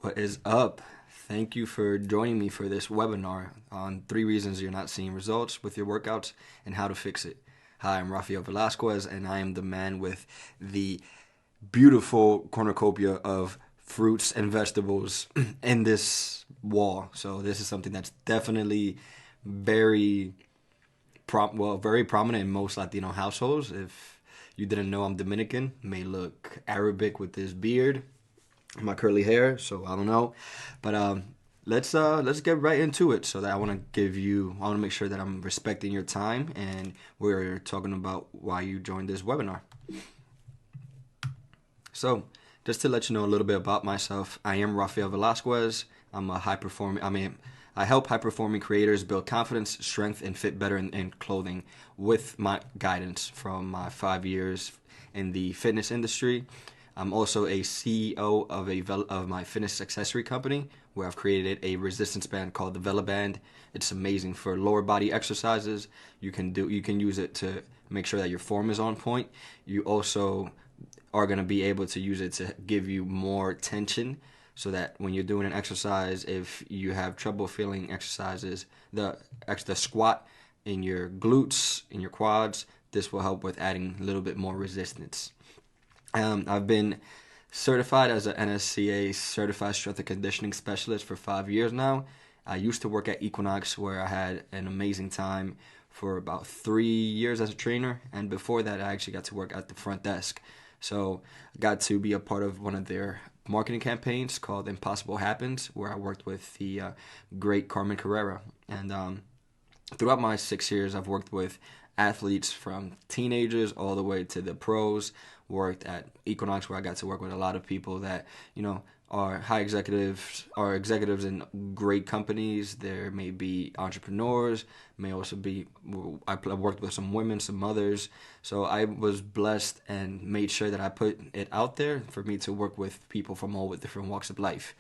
What is up? Thank you for joining me for this webinar on 3 reasons you're not seeing results with your workouts and how to fix it. Hi, I'm Rafael Velasquez, and I am the man with the beautiful cornucopia of fruits and vegetables in this wall. So this is something that's definitely very very prominent in most Latino households. If you didn't know, I'm Dominican. May look Arabic with this beard, my curly hair, so I don't know. But let's get right into it. So that I want to make sure that I'm respecting your time, and we're talking about why you joined this webinar. So just to let you know a little bit about myself, I am Rafael Velasquez. I help high performing creators build confidence, strength, and fit better in clothing with my guidance from my 5 years in the fitness industry. I'm also a CEO of my fitness accessory company, where I've created a resistance band called the VelaBand. It's amazing for lower body exercises. You can use it to make sure that your form is on point. You also are going to be able to use it to give you more tension, so that when you're doing an exercise, if you have trouble feeling exercises, the squat in your glutes, in your quads, this will help with adding a little bit more resistance. I've been certified as an NSCA Certified Strength and Conditioning Specialist for 5 years now. I used to work at Equinox, where I had an amazing time for about 3 years as a trainer, and before that I actually got to work at the front desk. So I got to be a part of one of their marketing campaigns called Impossible Happens, where I worked with the great Carmen Carrera. And throughout my 6 years, I've worked with athletes from teenagers all the way to the pros. Worked at Equinox, where I got to work with a lot of people that, are high executives, are executives in great companies. There may be entrepreneurs, may also be, I worked with some women, some mothers. So I was blessed and made sure that I put it out there for me to work with people from all different walks of life.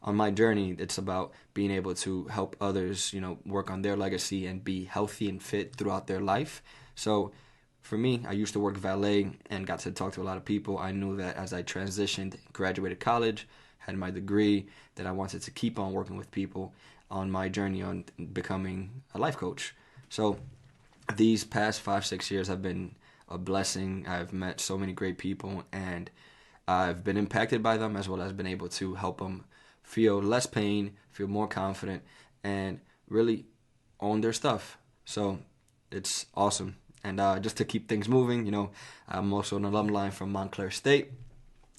On my journey, it's about being able to help others, work on their legacy and be healthy and fit throughout their life. So for me, I used to work valet and got to talk to a lot of people. I knew that as I transitioned, graduated college, had my degree, that I wanted to keep on working with people on my journey on becoming a life coach. So these past 5-6 years have been a blessing. I've met so many great people, and I've been impacted by them, as well as been able to help them feel less pain, feel more confident, and really own their stuff. So it's awesome. And just to keep things moving, I'm also an alumni from Montclair State.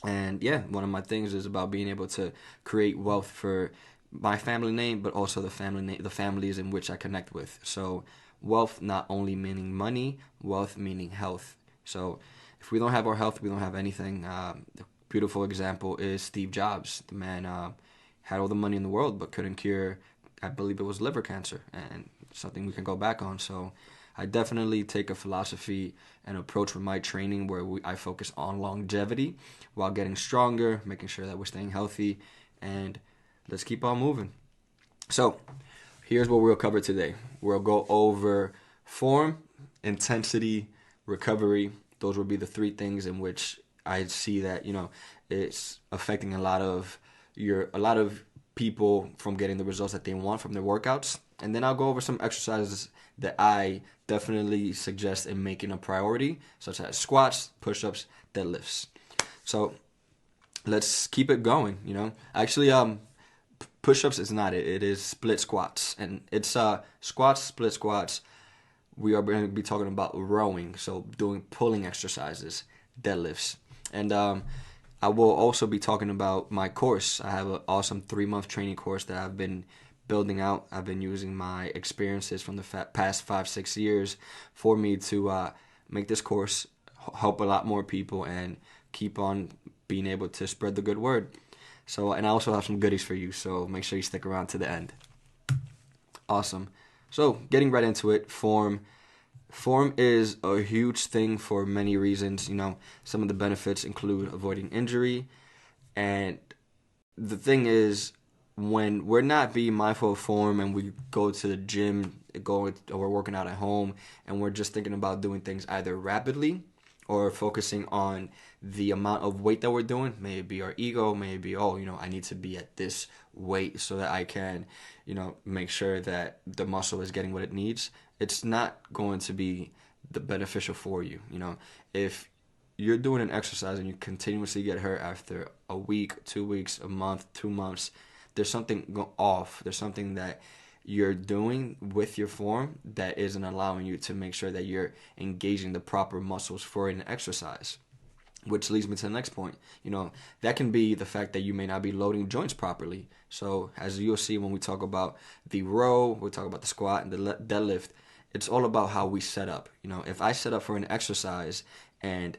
And yeah, one of my things is about being able to create wealth for my family name, but also the families in which I connect with. So wealth not only meaning money, wealth meaning health. So if we don't have our health, we don't have anything. The beautiful example is Steve Jobs. The man had all the money in the world, but couldn't cure, I believe it was liver cancer, and something we can go back on. So I definitely take a philosophy and approach with my training where I focus on longevity while getting stronger, making sure that we're staying healthy, and let's keep on moving. So here's what we'll cover today. We'll go over form, intensity, recovery. Those will be the 3 things in which I see that, it's affecting a lot of people from getting the results that they want from their workouts. And then I'll go over some exercises that I definitely suggest in making a priority, such as squats, push-ups, deadlifts. So let's keep it going. Actually, push-ups is not it. It is split squats, and it's squats, split squats. We are going to be talking about rowing, so doing pulling exercises, deadlifts, and I will also be talking about my course. I have an awesome 3-month training course that I've been building out. I've been using my experiences from the past 5-6 years for me to make this course help a lot more people and keep on being able to spread the good word. So, and I also have some goodies for you, so make sure you stick around to the end. Awesome. So getting right into it, form is a huge thing for many reasons. Some of the benefits include avoiding injury, and the thing is, when we're not being mindful of form and we go to the gym, or we're working out at home, and we're just thinking about doing things either rapidly or focusing on the amount of weight that we're doing. Maybe our ego, maybe, oh, I need to be at this weight so that I can, make sure that the muscle is getting what it needs. It's not going to be the beneficial for you. If you're doing an exercise and you continuously get hurt after a week, 2 weeks, a month, 2 months, there's something off. There's something that you're doing with your form that isn't allowing you to make sure that you're engaging the proper muscles for an exercise. Which leads me to the next point. That can be the fact that you may not be loading joints properly. So as you'll see when we talk about the row, we talk about the squat and the deadlift, it's all about how we set up. If I set up for an exercise and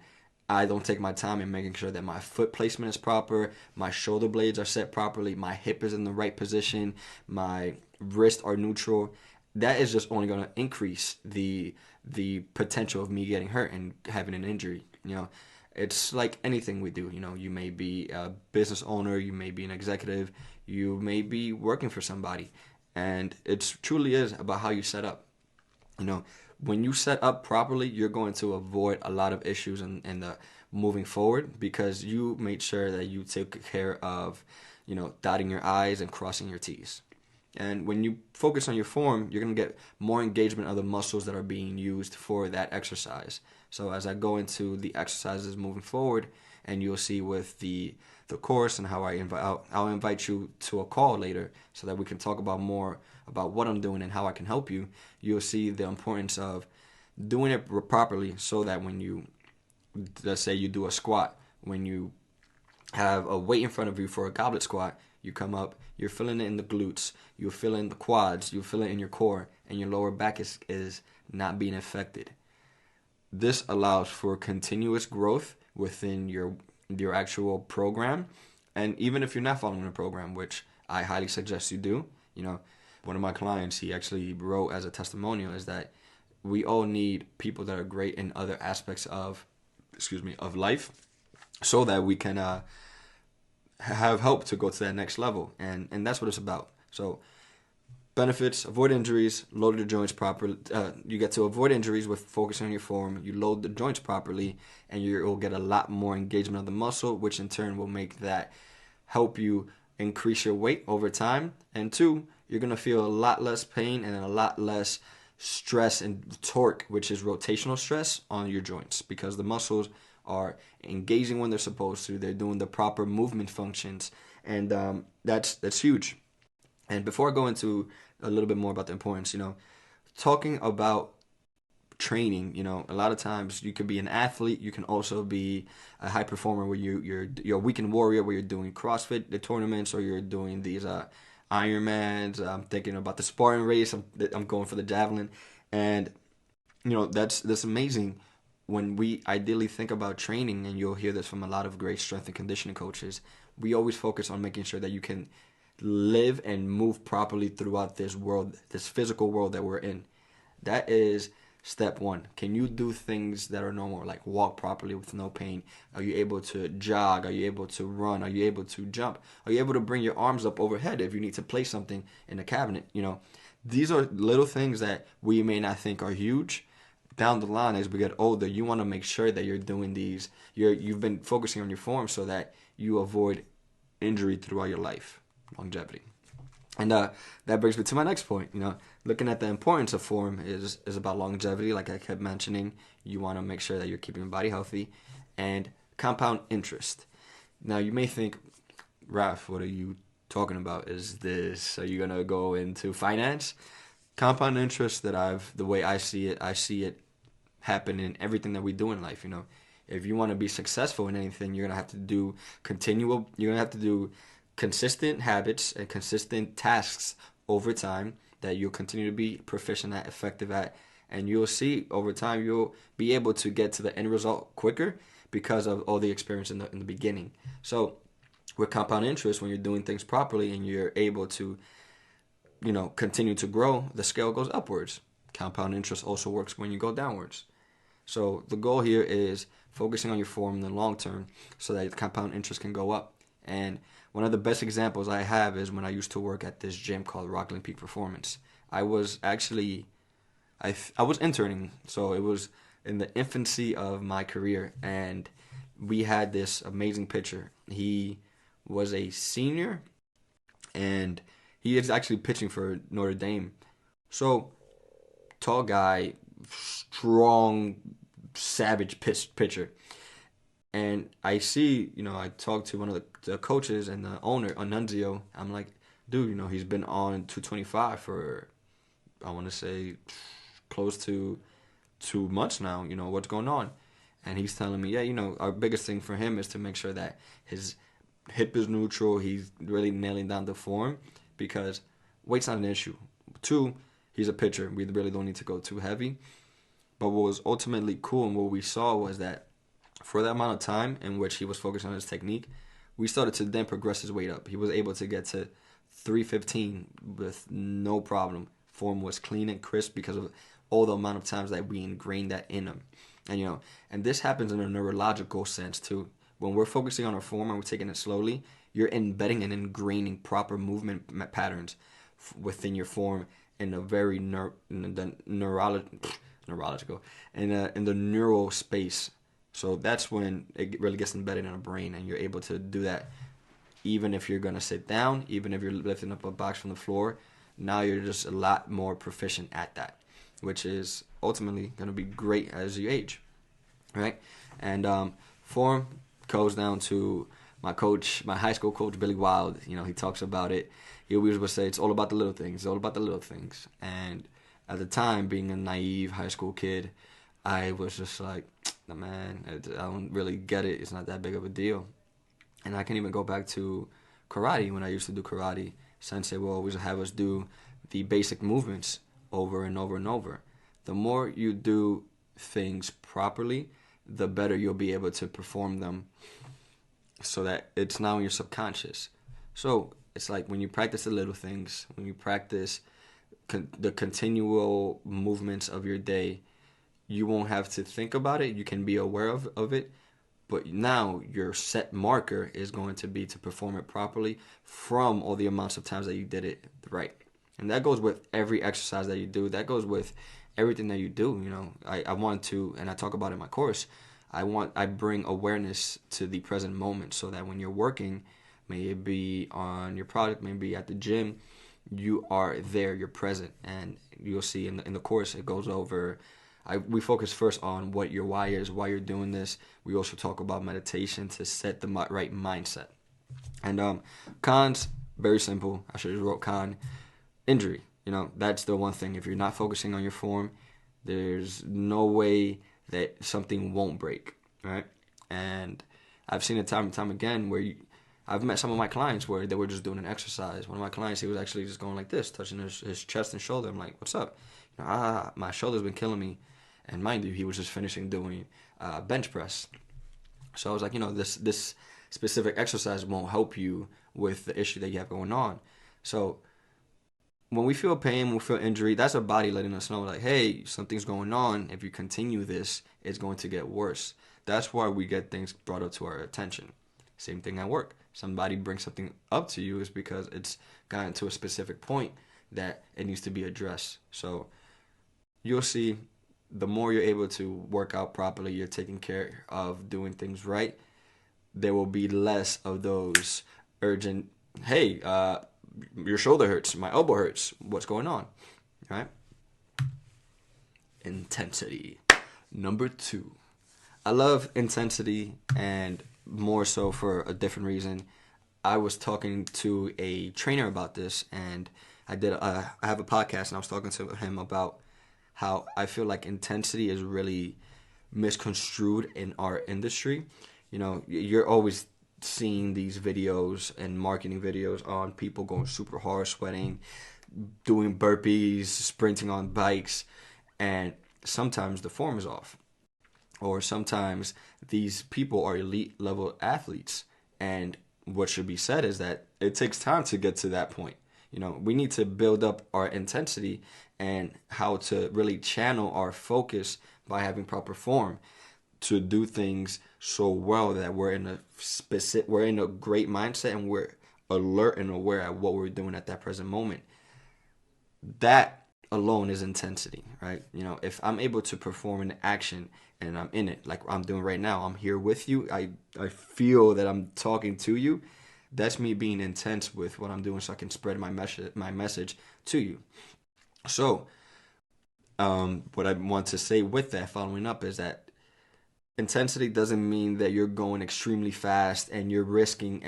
I don't take my time in making sure that my foot placement is proper, my shoulder blades are set properly, my hip is in the right position, my wrists are neutral, that is just only going to increase the potential of me getting hurt and having an injury. It's like anything we do. You may be a business owner, you may be an executive, you may be working for somebody, and it truly is about how you set up. When you set up properly, you're going to avoid a lot of issues in the moving forward, because you made sure that you took care of, dotting your I's and crossing your T's. And when you focus on your form, you're going to get more engagement of the muscles that are being used for that exercise. So as I go into the exercises moving forward, and you'll see with the course and how I'll invite you to a call later so that we can talk about more about what I'm doing and how I can help you. You'll see the importance of doing it properly, so that when you, let's say you do a squat, when you have a weight in front of you for a goblet squat, you come up, you're feeling it in the glutes, you feel it in the quads, you feel it in your core, and your lower back is not being affected. This allows for continuous growth within your actual program. And even if you're not following a program, which I highly suggest you do, one of my clients, he actually wrote as a testimonial, is that we all need people that are great in other aspects of life, so that we can have help to go to that next level. And that's what it's about. So benefits: avoid injuries, load the joints properly. You get to avoid injuries with focusing on your form. You load the joints properly, and you'll get a lot more engagement of the muscle, which in turn will make that help you increase your weight over time. And two, you're going to feel a lot less pain and a lot less stress and torque, which is rotational stress, on your joints, because the muscles are engaging when they're supposed to. They're doing the proper movement functions, and that's huge. And before I go into a little bit more about the importance, talking about training, a lot of times you could be an athlete, you can also be a high performer where you're a weekend warrior, where you're doing CrossFit the tournaments, or you're doing these Ironmans. I'm thinking about the Spartan race. I'm going for the javelin, and that's amazing. When we ideally think about training, and you'll hear this from a lot of great strength and conditioning coaches, we always focus on making sure that you can live and move properly throughout this world, this physical world that we're in. That is step one. Can you do things that are normal, like walk properly with no pain? Are you able to jog? Are you able to run? Are you able to jump? Are you able to bring your arms up overhead if you need to place something in a cabinet? These are little things that we may not think are huge. Down the line, as we get older, you want to make sure that you're doing these. You've been focusing on your form so that you avoid injury throughout your life, longevity. And that brings me to my next point. Looking at the importance of form is about longevity. Like I kept mentioning, you want to make sure that you're keeping your body healthy, and compound interest. Now you may think, Raf, what are you talking about? Are you gonna go into finance? Compound interest, the way I see it happen in everything that we do in life. If you want to be successful in anything, you're gonna have to do consistent habits and consistent tasks over time that you'll continue to be proficient at, effective at, and you'll see over time you'll be able to get to the end result quicker because of all the experience in the beginning. So with compound interest, when you're doing things properly and you're able to continue to grow, the scale goes upwards. Compound interest also works when you go downwards. So the goal here is focusing on your form in the long term so that the compound interest can go up. And one of the best examples I have is when I used to work at this gym called Rockland Peak Performance. I was interning, so it was in the infancy of my career, and we had this amazing pitcher. He was a senior, and he is actually pitching for Notre Dame. So tall guy, strong, savage pitcher. And I see, I talked to one of the coaches and the owner, Anunzio. I'm like, dude, he's been on 225 for, I want to say, close to 2 months now. What's going on? And he's telling me, yeah, our biggest thing for him is to make sure that his hip is neutral. He's really nailing down the form because weight's not an issue. Two, he's a pitcher. We really don't need to go too heavy. But what was ultimately cool and what we saw was that for that amount of time in which he was focused on his technique, we started to then progress his weight up. He was able to get to 315 with no problem. Form was clean and crisp because of all the amount of times that we ingrained that in him. And this happens in a neurological sense too. When we're focusing on our form and we're taking it slowly, you're embedding and ingraining proper movement patterns within your form in a very neurological in the neural space. So that's when it really gets embedded in our brain, and you're able to do that even if you're gonna sit down, even if you're lifting up a box from the floor. Now you're just a lot more proficient at that, which is ultimately gonna be great as you age, right? And form goes down to my coach, my high school coach, Billy Wild. He talks about it. He always would say it's all about the little things. It's all about the little things. And at the time, being a naive high school kid, I was just like, man, I don't really get it. It's not that big of a deal. And I can even go back to karate. When I used to do karate, sensei will always have us do the basic movements over and over and over. The more you do things properly, the better you'll be able to perform them so that it's now in your subconscious. So it's like when you practice the little things, when you practice the continual movements of your day, you won't have to think about it. You can be aware of it. But now your set marker is going to be to perform it properly from all the amounts of times that you did it right. And that goes with every exercise that you do. That goes with everything that you do. I want to, and I talk about it in my course, I bring awareness to the present moment so that when you're working, may it be on your product, maybe at the gym, you are there, you're present. And you'll see in the course, it goes over, we focus first on what your why is, why you're doing this. We also talk about meditation to set the right mindset. And cons, very simple. I should have wrote con. Injury. That's the one thing. If you're not focusing on your form, there's no way that something won't break, right? And I've seen it time and time again where I've met some of my clients where they were just doing an exercise. One of my clients, he was actually just going like this, touching his chest and shoulder. I'm like, what's up? My shoulder's been killing me. And mind you, he was just finishing doing bench press. So I was like, this specific exercise won't help you with the issue that you have going on. So when we feel pain, when we feel injury, that's our body letting us know, like, hey, something's going on. If you continue this, it's going to get worse. That's why we get things brought up to our attention. Same thing at work. Somebody brings something up to you is because it's gotten to a specific point that it needs to be addressed. So you'll see the more you're able to work out properly, you're taking care of doing things right, there will be less of those urgent, hey, your shoulder hurts, my elbow hurts, what's going on, right? Intensity. Number 2. I love intensity, and more so for a different reason. I was talking to a trainer about this, and I have a podcast, and I was talking to him about how I feel like intensity is really misconstrued in our industry. You're always seeing these videos and marketing videos on people going super hard, sweating, doing burpees, sprinting on bikes, and sometimes the form is off. Or sometimes these people are elite level athletes, and what should be said is that it takes time to get to that point. We need to build up our intensity and how to really channel our focus by having proper form to do things so well that we're in a great mindset and we're alert and aware at what we're doing at that present moment. That alone is intensity, right? You know, if I'm able to perform an action and I'm in it, like I'm doing right now, I'm here with you. I feel that I'm talking to you. That's me being intense with what I'm doing, so I can spread my message to you. So, what I want to say with that, following up, is that intensity doesn't mean that you're going extremely fast and you're risking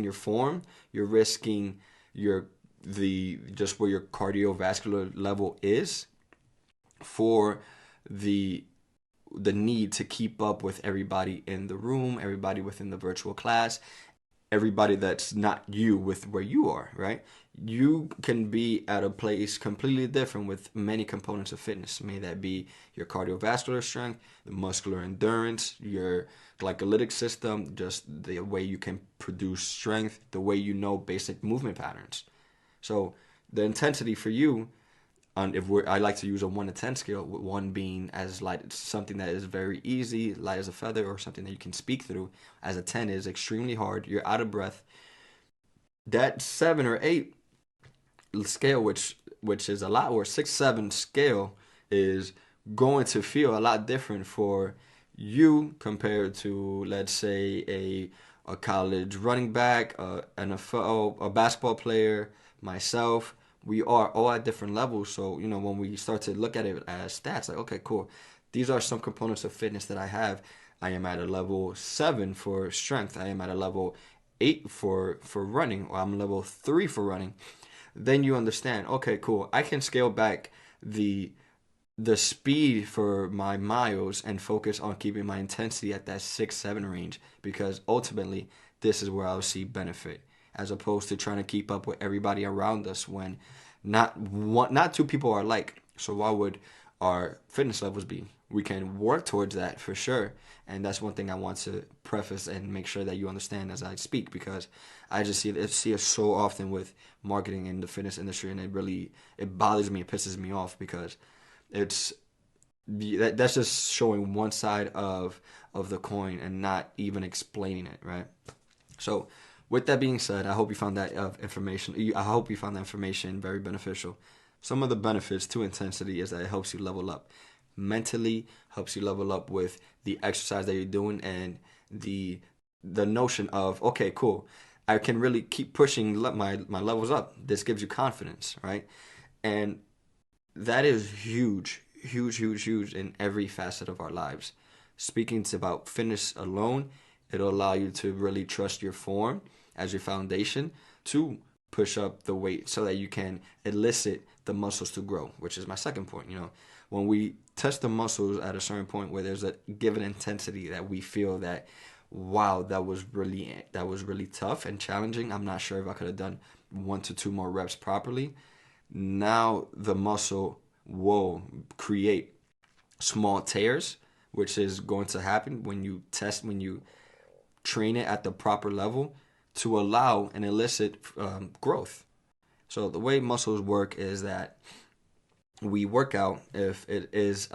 your form, you're risking your the just where your cardiovascular level is for the the need to keep up with everybody in the room, everybody within the virtual class, everybody that's not you with where you are, right? You can be at a place completely different with many components of fitness. May that be your cardiovascular strength, the muscular endurance, your glycolytic system, just the way you can produce strength, the way you know basic movement patterns. So the intensity for you, on if we're, I like to use a 1 to 10 scale, with one being as light, something that is very easy, light as a feather, or something that you can speak through. As a 10 is extremely hard. You're out of breath. That 7 or 8 scale, which is a lot, or 6, 7 scale, is going to feel a lot different for you compared to, let's say, a college running back, a NFL, a basketball player, myself. We are all at different levels. So, when we start to look at it as stats, like, okay, cool. These are some components of fitness that I have. I am at a level 7 for strength. I am at a level 8 for running, or I'm level 3 for running. Then you understand, okay, cool. I can scale back the the speed for my miles and focus on keeping my intensity at that 6, 7 range, because ultimately this is where I'll see benefit, as opposed to trying to keep up with everybody around us when not two people are alike. So why would our fitness levels be? We can work towards that for sure, and that's one thing I want to preface and make sure that you understand as I speak, because I just see it so often with marketing in the fitness industry, and it bothers me, it pisses me off, because it's that's just showing one side of the coin and not even explaining it, right? So, with that being said, I hope you found that information. I hope you found that information very beneficial. Some of the benefits to intensity is that it helps you level up mentally, helps you level up with the exercise that you're doing, and the the notion of, okay, cool, I can really keep pushing my levels up. This gives you confidence, right? And that is huge, huge, huge, huge in every facet of our lives. Speaking about fitness alone, it'll allow you to really trust your form as your foundation to push up the weight so that you can elicit the muscles to grow, which is my second point. When we test the muscles at a certain point where there's a given intensity that we feel that, wow, that was really tough and challenging. I'm not sure if I could have done 1 to 2 more reps properly. Now the muscle will create small tears, which is going to happen when you train it at the proper level to allow and elicit growth. So the way muscles work is that we work out if it's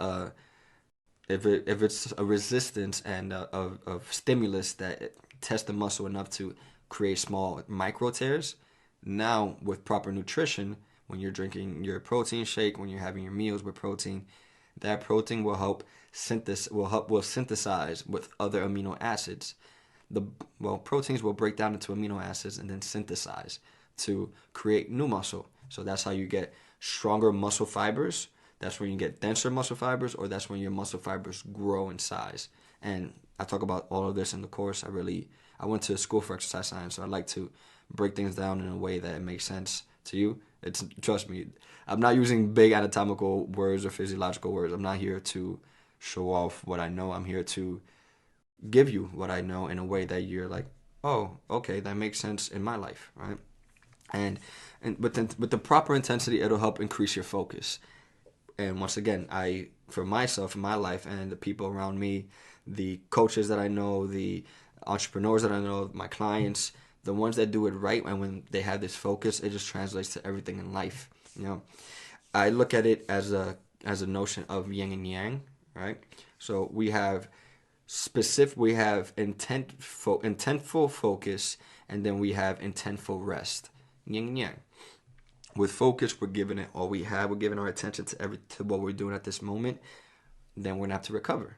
a resistance and of stimulus that tests the muscle enough to create small micro tears. Now, with proper nutrition, when you're drinking your protein shake, when you're having your meals with protein, that protein will synthesize with other amino acids. The Proteins will break down into amino acids and then synthesize to create new muscle. So that's how you get stronger muscle fibers. That's when you get denser muscle fibers, or that's when your muscle fibers grow in size. And I talk about all of this in the course. I went to school for exercise science, so I like to break things down in a way that it makes sense to you. Trust me, I'm not using big anatomical words or physiological words. I'm not here to show off what I know. I'm here to give you what I know in a way that you're like, oh, okay, that makes sense in my life, right? And with the proper intensity, it'll help increase your focus. And once again, for myself in my life and the people around me, the coaches that I know, the entrepreneurs that I know, my clients, the ones that do it right, and when they have this focus, it just translates to everything in life. I look at it as a notion of yin and yang, right? So we have intentful focus, and then we have intentful rest, yin and yang. With focus, we're giving it all we have. We're giving our attention to what we're doing at this moment. Then we're gonna have to recover.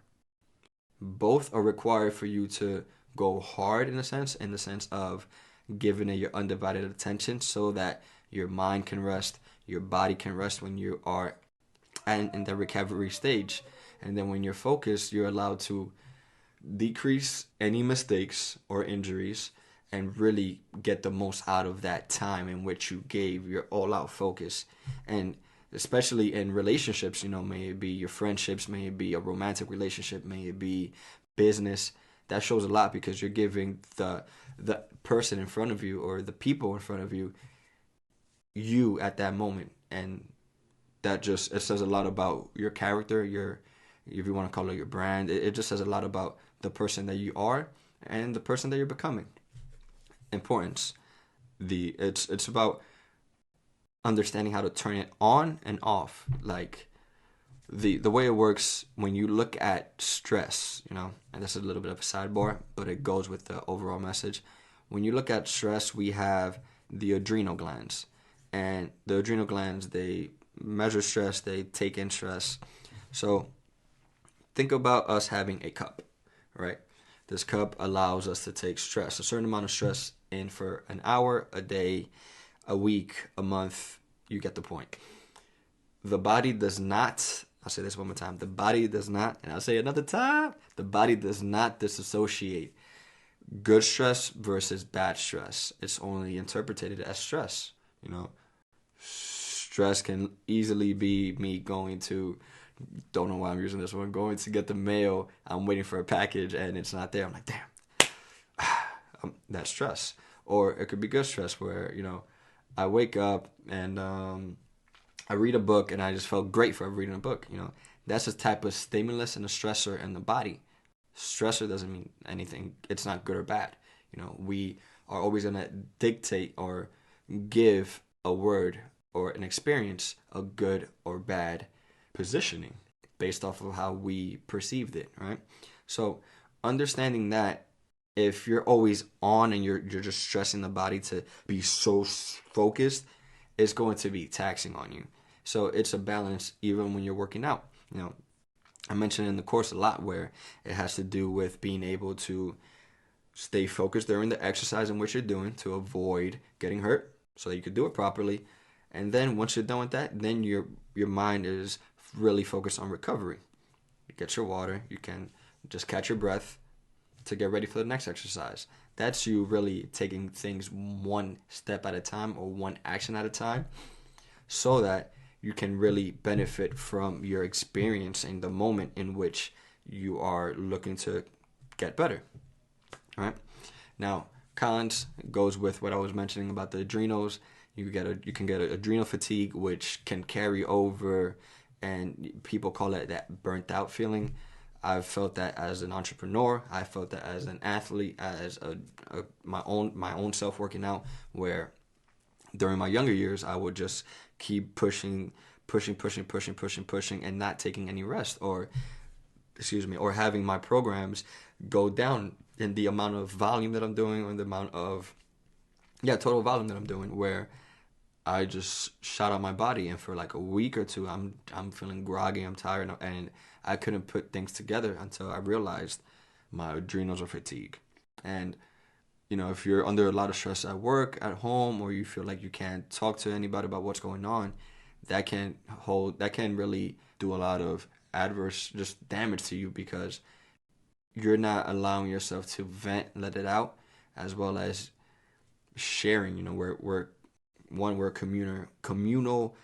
Both are required for you to go hard in the sense of giving it your undivided attention so that your mind can rest, your body can rest when you are in the recovery stage. And then when you're focused, you're allowed to decrease any mistakes or injuries and really get the most out of that time in which you gave your all out focus. And especially in relationships, may it be your friendships, may it be a romantic relationship, may it be business, that shows a lot because you're giving the person in front of you or the people in front of you at that moment. And that just, it says a lot about your character, your, if you want to call it your brand. It just says a lot about the person that you are and the person that you're becoming. Importance. It's about understanding how to turn it on and off. Like the way it works when you look at stress, and this is a little bit of a sidebar, but it goes with the overall message. When you look at stress, we have the adrenal glands. And the adrenal glands, they measure stress, they take in stress. So think about us having a cup, right? This cup allows us to take stress, a certain amount of stress in for an hour, a day, a week, a month. You get the point. The body does not, I'll say this one more time, the body does not, and I'll say it another time, the body does not disassociate good stress versus bad stress. It's only interpreted as stress. Stress can easily be me going to, don't know why I'm using this one, going to get the mail. I'm waiting for a package and it's not there. I'm like, damn, that's stress. Or it could be good stress where, I wake up and I read a book and I just felt great for reading a book. That's a type of stimulus and a stressor in the body. Stressor doesn't mean anything. It's not good or bad. We are always going to dictate or give a word or an experience a good or bad positioning based off of how we perceived it, right? So understanding that if you're always on and you're just stressing the body to be so focused, it's going to be taxing on you. So it's a balance even when you're working out. I mentioned in the course a lot where it has to do with being able to stay focused during the exercise in which you're doing to avoid getting hurt so that you could do it properly. And then once you're done with that, then your mind is really focused on recovery. You get your water, you can just catch your breath to get ready for the next exercise. That's you really taking things one step at a time or one action at a time so that you can really benefit from your experience in the moment in which you are looking to get better. All right. Now, cons goes with what I was mentioning about the adrenals. You can get adrenal fatigue, which can carry over, and people call it that burnt out feeling. I've felt that as an entrepreneur. I felt that as an athlete, as my own self working out, where during my younger years I would just keep pushing, and not taking any rest, or having my programs go down in the amount of volume that I'm doing, or the amount of total volume that I'm doing, where I just shot out my body, and for like a week or two, I'm feeling groggy, I'm tired, and I couldn't put things together until I realized my adrenals are fatigued. And if you're under a lot of stress at work, at home, or you feel like you can't talk to anybody about what's going on, that can really do a lot of adverse just damage to you because you're not allowing yourself to vent, let it out, as well as sharing. We're a communal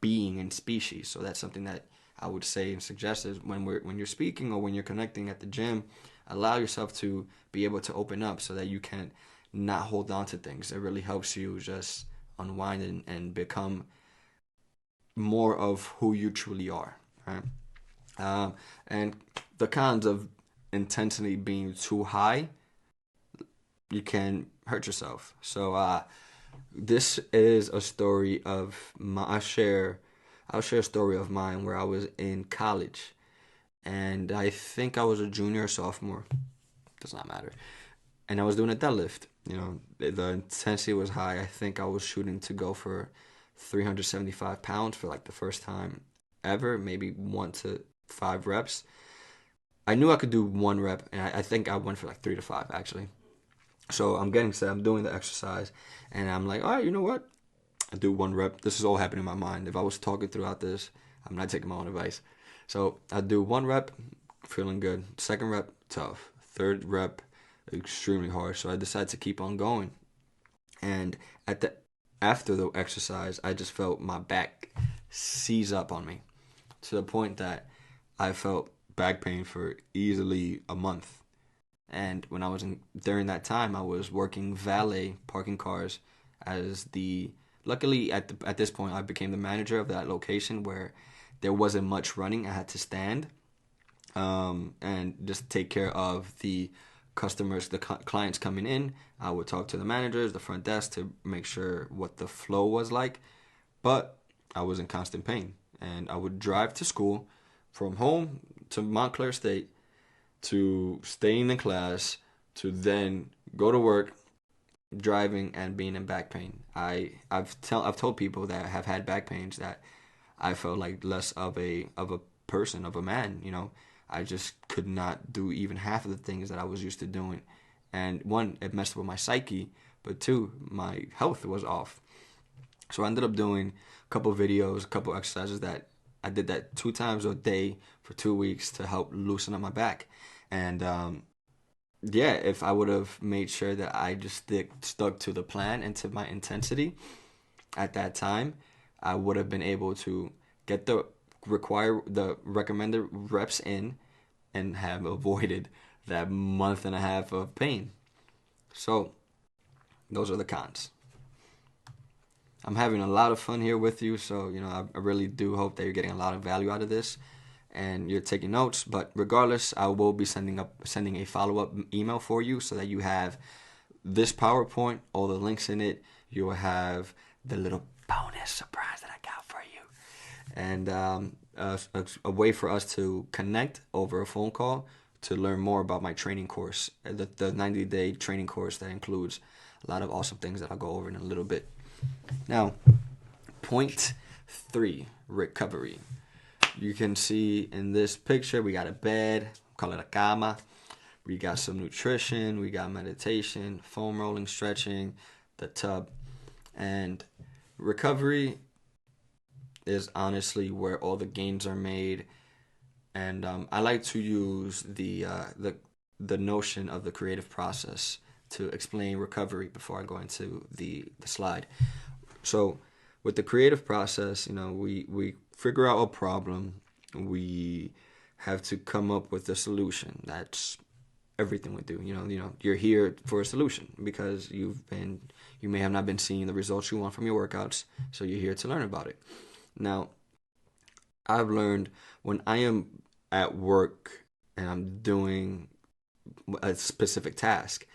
being and species. So that's something that I would say and suggest is when you're speaking or when you're connecting at the gym, allow yourself to be able to open up so that you can not hold on to things. It really helps you just unwind and become more of who you truly are, right? And the cons of intensity being too high, you can hurt yourself. So this is a story of I'll share a story of mine where I was in college, and I think I was a junior or sophomore. Does not matter. And I was doing a deadlift. The intensity was high. I think I was shooting to go for 375 pounds for like the first time ever, maybe 1 to 5 reps. I knew I could do 1 rep, and I think I went for like 3 to 5 actually. So I'm getting set, I'm doing the exercise, and I'm like, all right, you know what? I do 1 rep. This is all happening in my mind. If I was talking throughout this, I'm not taking my own advice. So I do 1 rep, feeling good. Second rep, tough. Third rep, extremely hard. So I decided to keep on going. And at the after the exercise, I just felt my back seize up on me to the point that I felt back pain for easily a month. And when I was during that time, I was working valet parking cars as the luckily at this point I became the manager of that location where there wasn't much running. I had to stand and just take care of the customers, the clients coming in. I would talk to the managers, the front desk to make sure what the flow was like. But I was in constant pain, and I would drive to school from home to Montclair State to staying in class to then go to work, driving and being in back pain. I've told people that have had back pains that I felt like less of a person, of a man, you know. I just could not do even half of the things that I was used to doing. And one, it messed with my psyche, but two, my health was off. So I ended up doing a couple videos, a couple exercises that I did that 2 times a day for 2 weeks to help loosen up my back. And yeah, if I would have made sure that I just stuck to the plan and to my intensity at that time, I would have been able to get the recommended reps in and have avoided that month and a half of pain. So those are the cons. I'm having a lot of fun here with you, so you know I really do hope that you're getting a lot of value out of this and you're taking notes. But regardless, I will be sending a follow-up email for you so that you have this PowerPoint, all the links in it. You will have the little bonus surprise that I got for you, and a way for us to connect over a phone call to learn more about my training course, the 90-day training course that includes a lot of awesome things that I'll go over in a little bit. Now, point 3, recovery. You can see in this picture, we got a bed, call it a cama. We got some nutrition, we got meditation, foam rolling, stretching, the tub. And recovery is honestly where all the gains are made. And I like to use the notion of the creative process to explain recovery before I go into the slide. So with the creative process, you know, we figure out a problem. We have to come up with a solution. That's everything we do. You know, you're here for a solution because you may have not been seeing the results you want from your workouts, so you're here to learn about it. Now, I've learned when I am at work and I'm doing a specific task,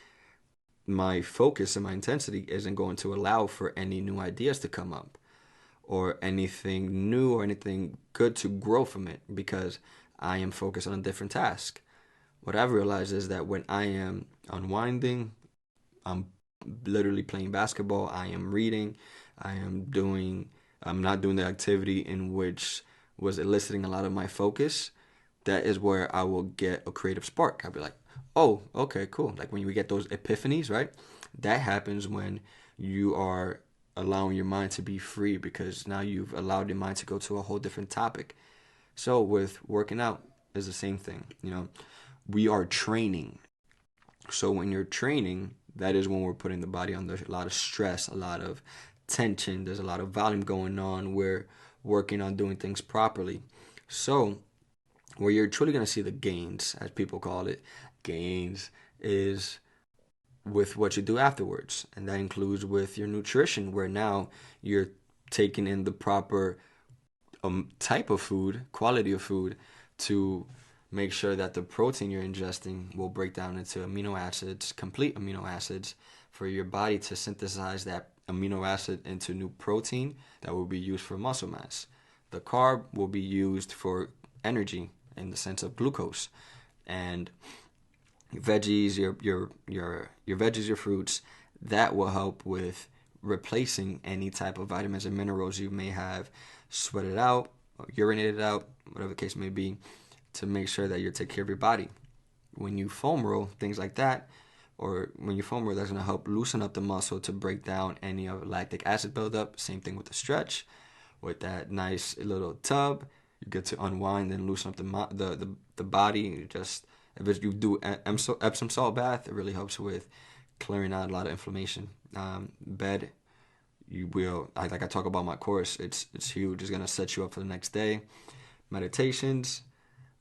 my focus and my intensity isn't going to allow for any new ideas to come up or anything new or anything good to grow from it because I am focused on a different task. What I've realized is that when I am unwinding, I'm literally playing basketball, I am reading, I'm not doing the activity in which was eliciting a lot of my focus. That is where I will get a creative spark. I'll be like, oh, okay, cool. Like when you get those epiphanies, right? That happens when you are allowing your mind to be free because now you've allowed your mind to go to a whole different topic. So with working out is the same thing. You know, we are training. So when you're training, that is when we're putting the body under a lot of stress, a lot of tension. There's a lot of volume going on. We're working on doing things properly. So where you're truly going to see the gains, as people call it, gains, is with what you do afterwards. And that includes with your nutrition, where now you're taking in the proper type of food, quality of food, to make sure that the protein you're ingesting will break down into amino acids, complete amino acids, for your body to synthesize that amino acid into new protein that will be used for muscle mass. The carb will be used for energy in the sense of glucose, and veggies, your veggies, your fruits, that will help with replacing any type of vitamins and minerals you may have sweated out or urinated out, whatever the case may be, to make sure that you're taking care of your body. When you foam roll, things like that, or when you foam roll, that's going to help loosen up the muscle to break down any of lactic acid buildup. Same thing with the stretch. With that nice little tub, you get to unwind and loosen up the body. If you do Epsom salt bath, it really helps with clearing out a lot of inflammation. Bed, you will, like I talk about my course, it's huge. It's gonna set you up for the next day. Meditations,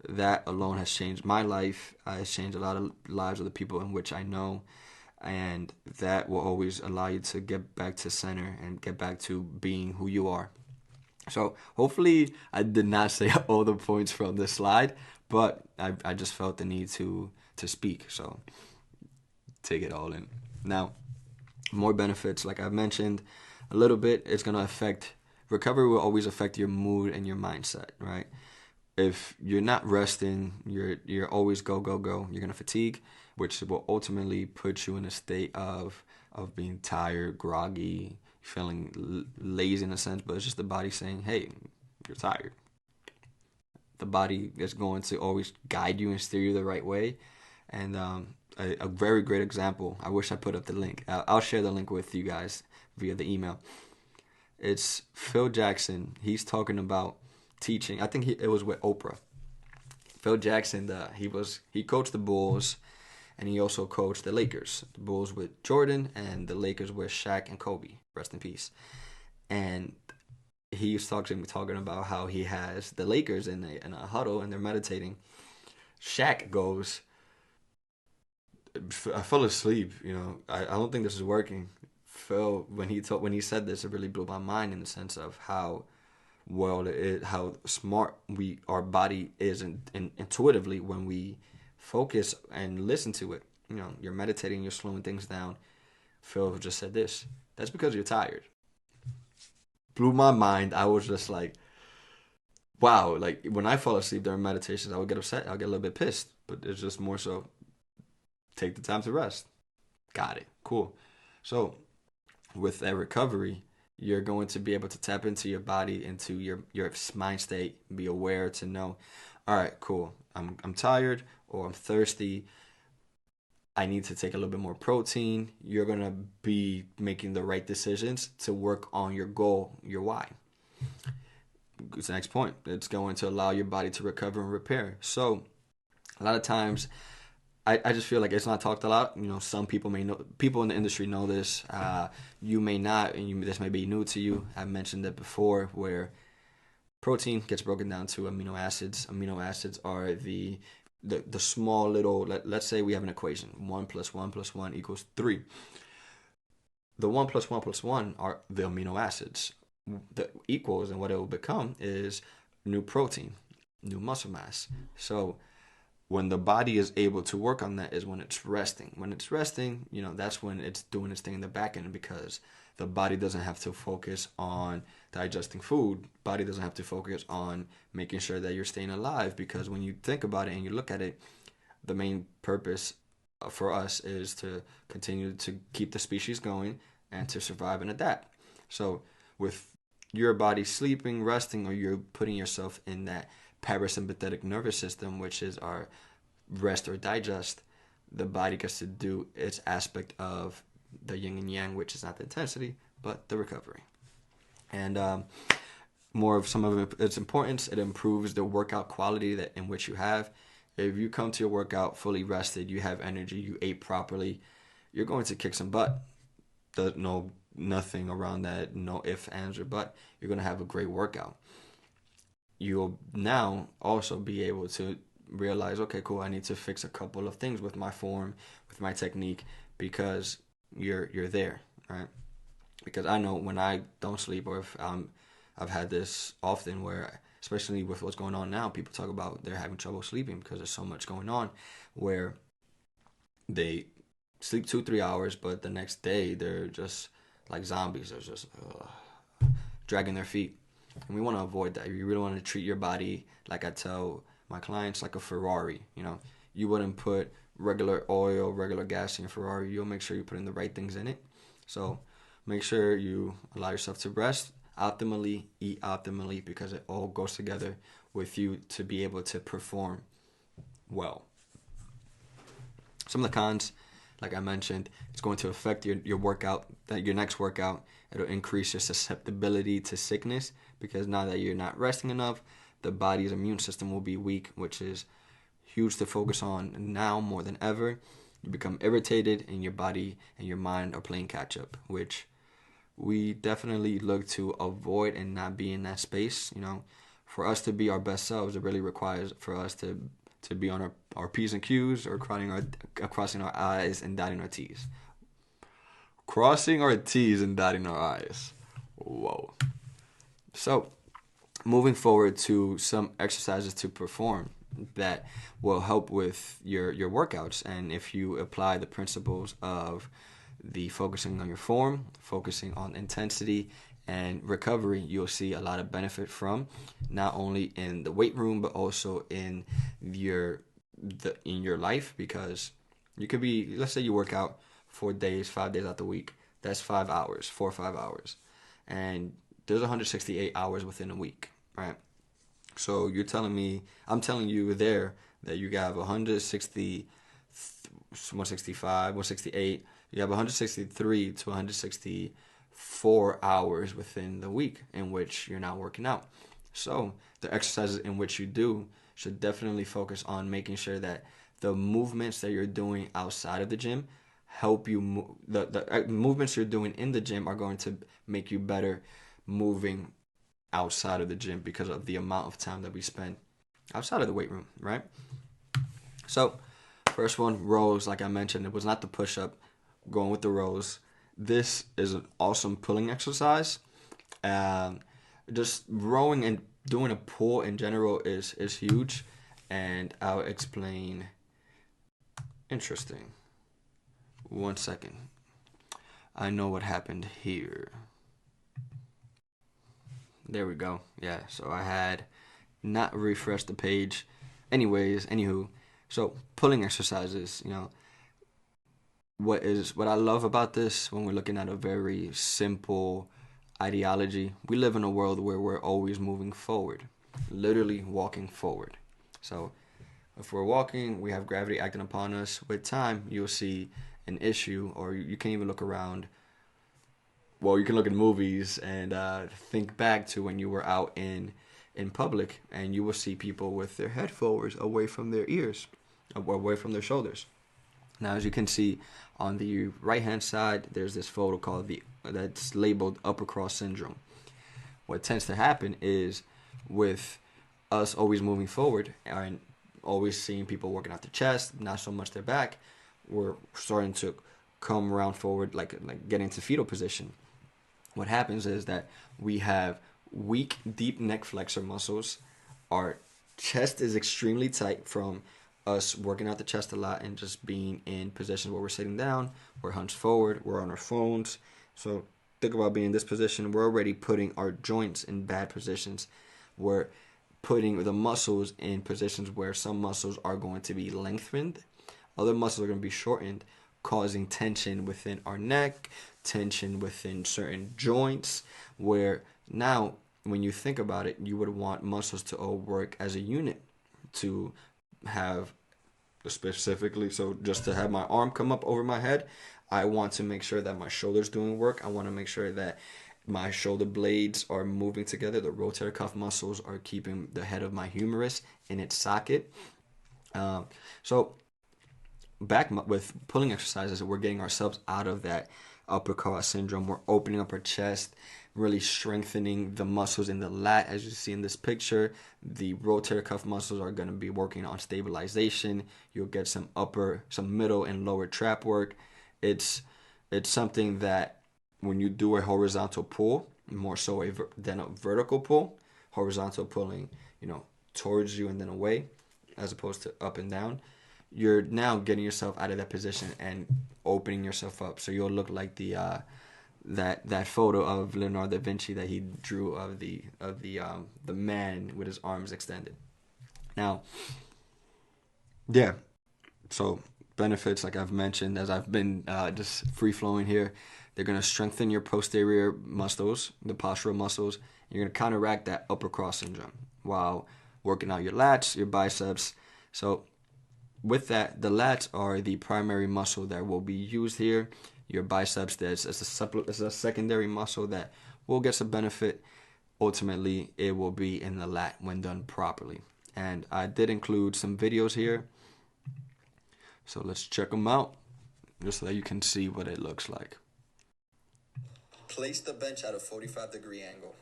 that alone has changed my life. It's changed a lot of lives of the people in which I know, and that will always allow you to get back to center and get back to being who you are. So hopefully I did not say all the points from this slide, but I just felt the need to speak. So take it all in. Now, more benefits, like I've mentioned a little bit, it's going to affect, recovery will always affect your mood and your mindset, right? If you're not resting, you're always go, go, go. You're going to fatigue, which will ultimately put you in a state of being tired, groggy, feeling lazy in a sense, but it's just the body saying, hey, you're tired. The body is going to always guide you and steer you the right way. And a very great example, I wish I put up the link. I'll share the link with you guys via the email. It's Phil Jackson. He's talking about teaching. I think it was with Oprah. Phil Jackson, he coached the Bulls, and he also coached the Lakers. The Bulls with Jordan, and the Lakers with Shaq and Kobe. Rest in peace. And he was talking about how he has the Lakers in a huddle, and they're meditating. Shaq goes, I fell asleep. I don't think this is working. Phil, when he said this, it really blew my mind in the sense of how well it is, how smart our body is intuitively when we focus and listen to it. You're meditating, you're slowing things down. Phil just said this. That's because you're tired. Blew my mind. I was just like, wow. Like when I fall asleep during meditations, I would get upset. I'll get a little bit pissed. But it's just more so, take the time to rest. Got it. Cool. So with that recovery, you're going to be able to tap into your body, into your mind state, be aware to know, all right, cool. I'm tired or I'm thirsty. I need to take a little bit more protein. You're going to be making the right decisions to work on your goal, your why. It's the next point. It's going to allow your body to recover and repair. So a lot of times, I just feel like it's not talked a lot. Some people may know, people in the industry know this. You may not, and this may be new to you. I've mentioned it before, where protein gets broken down to amino acids. Amino acids are the small little, let's say we have an equation, 1 + 1 + 1 = 3. The 1 + 1 + 1 are the amino acids. The equals, and what it will become is new protein, new muscle mass. So when the body is able to work on that is when it's resting. When it's resting, that's when it's doing its thing in the back end, because the body doesn't have to focus on digesting food. Body doesn't have to focus on making sure that you're staying alive, because when you think about it and you look at it, the main purpose for us is to continue to keep the species going and to survive and adapt. So with your body sleeping, resting, or you're putting yourself in that parasympathetic nervous system, which is our rest or digest, the body gets to do its aspect of the yin and yang, which is not the intensity, but the recovery. And more of some of its importance, it improves the workout quality in which you have. If you come to your workout fully rested, you have energy, you ate properly, you're going to kick some butt. There's nothing around that, no ifs, ands, or but. You're going to have a great workout. You'll now also be able to realize, okay, cool, I need to fix a couple of things with my form, with my technique, because you're there, right? Because I know when I don't sleep, or if I've had this often where, especially with what's going on now, people talk about they're having trouble sleeping because there's so much going on, where they sleep 2-3 hours, but the next day they're just like zombies. They're just dragging their feet. And we want to avoid that. You really want to treat your body, like I tell my clients, like a Ferrari. You wouldn't put regular oil, regular gas in your Ferrari. You'll make sure you put in the right things in it. So make sure you allow yourself to rest optimally, eat optimally, because it all goes together with you to be able to perform well. Some of the cons, like I mentioned, it's going to affect your workout, that your next workout. It'll increase your susceptibility to sickness, because now that you're not resting enough, the body's immune system will be weak, which is huge to focus on now more than ever. You become irritated, and your body and your mind are playing catch up, which we definitely look to avoid and not be in that space. For us to be our best selves, it really requires for us to be on our P's and Q's, or crossing our I's and dotting our T's. Crossing our T's and dotting our I's. Whoa. So, moving forward to some exercises to perform that will help with your workouts. And if you apply the principles of the focusing on your form, focusing on intensity and recovery, you'll see a lot of benefit from, not only in the weight room but also in your life, because you could be, let's say you work out 5 days out the week. That's 5 hours, 4 or 5 hours, and there's 168 hours within a week, right? So I'm telling you there that you have 160, 165, 168. You have 163 to 164 hours within the week in which you're not working out. So the exercises in which you do should definitely focus on making sure that the movements that you're doing outside of the gym help you. The movements you're doing in the gym are going to make you better moving outside of the gym, because of the amount of time that we spend outside of the weight room, right? So, first one, rows. Like I mentioned, it was not the push-up. Going with the rows. This is an awesome pulling exercise. Just rowing and doing a pull in general is huge, and I'll explain. Interesting. 1 second. I know what happened here. There we go. Yeah, so I had not refreshed the page. Anywho, so pulling exercises, what I love about this, when we're looking at a very simple ideology, we live in a world where we're always moving forward, literally walking forward. So if we're walking, we have gravity acting upon us. With time, you'll see an issue, or you can even look around. Well, you can look at movies and think back to when you were out in public, and you will see people with their head forwards, away from their ears, away from their shoulders. Now, as you can see on the right-hand side, there's this photo that's labeled upper cross syndrome. What tends to happen is, with us always moving forward and always seeing people working out their chest, not so much their back, we're starting to come around forward, like get into fetal position. What happens is that we have weak, deep neck flexor muscles. Our chest is extremely tight from us working out the chest a lot and just being in positions where we're sitting down, we're hunched forward, we're on our phones. So think about being in this position. We're already putting our joints in bad positions. We're putting the muscles in positions where some muscles are going to be lengthened, other muscles are going to be shortened, causing tension within our neck, tension within certain joints, where now, when you think about it, you would want muscles to all work as a unit, to have specifically, so just to have my arm come up over my head, I want to make sure that my shoulder's doing work. I want to make sure that my shoulder blades are moving together. The rotator cuff muscles are keeping the head of my humerus in its socket. So back with pulling exercises, we're getting ourselves out of that upper cross syndrome. We're opening up our chest, really strengthening the muscles in the lat. As you see in this picture, the rotator cuff muscles are going to be working on stabilization. You'll get some middle and lower trap work. It's something that when you do a horizontal pull, more so than a vertical pull, horizontal pulling, towards you and then away, as opposed to up and down, you're now getting yourself out of that position and opening yourself up. So you'll look like the that photo of Leonardo da Vinci that he drew of the man with his arms extended. Now, yeah, so benefits, like I've mentioned, as I've been just free flowing here, They're going to strengthen your posterior muscles, the postural muscles. You're going to counteract that upper cross syndrome while working out your lats, your biceps. So with that, the lats are the primary muscle that will be used here. Your biceps, there's a secondary muscle that will get some benefit. Ultimately, it will be in the lat when done properly. And I did include some videos here, so let's check them out just so that you can see what it looks like. Place the bench at a 45-degree angle.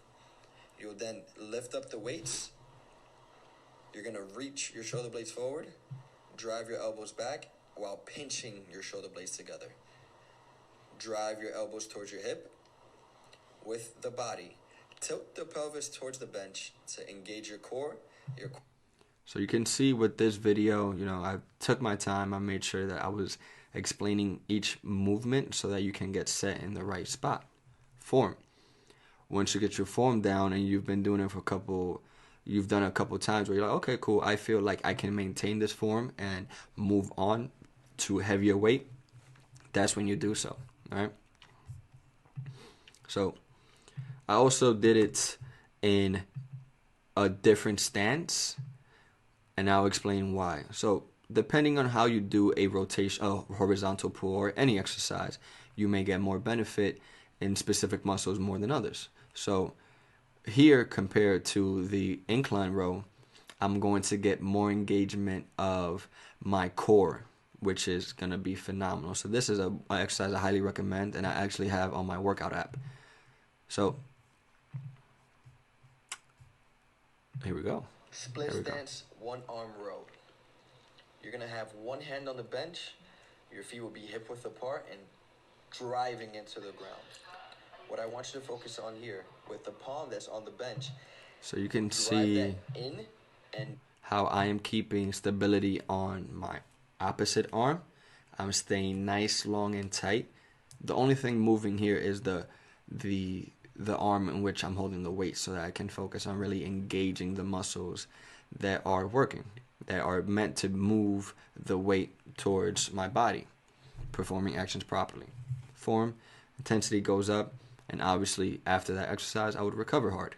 You'll then lift up the weights. You're going to reach your shoulder blades forward, drive your elbows back while pinching your shoulder blades together. Drive your elbows towards your hip. With the body, tilt the pelvis towards the bench to engage your core. So you can see with this video, I took my time. I made sure that I was explaining each movement so that you can get set in the right spot. Form. Once you get your form down and you've been doing it you've done it a couple times where you're like, okay, cool, I feel like I can maintain this form and move on to heavier weight, that's when you do so, all right? So I also did it in a different stance, and I'll explain why. So depending on how you do a horizontal pull or any exercise, you may get more benefit in specific muscles more than others. So here, compared to the incline row, I'm going to get more engagement of my core, which is going to be phenomenal. So this is an exercise I highly recommend, and I actually have on my workout app. So here we go. Split stance, one arm row. You're going to have one hand on the bench. Your feet will be hip width apart and driving into the ground. What I want you to focus on here, with the palm that's on the bench, so you can see how I am keeping stability on my opposite arm. I'm staying nice, long, and tight. The only thing moving here is the arm in which I'm holding the weight, so that I can focus on really engaging the muscles that are working, that are meant to move the weight towards my body, performing actions properly. Form, intensity goes up. And obviously, after that exercise, I would recover hard,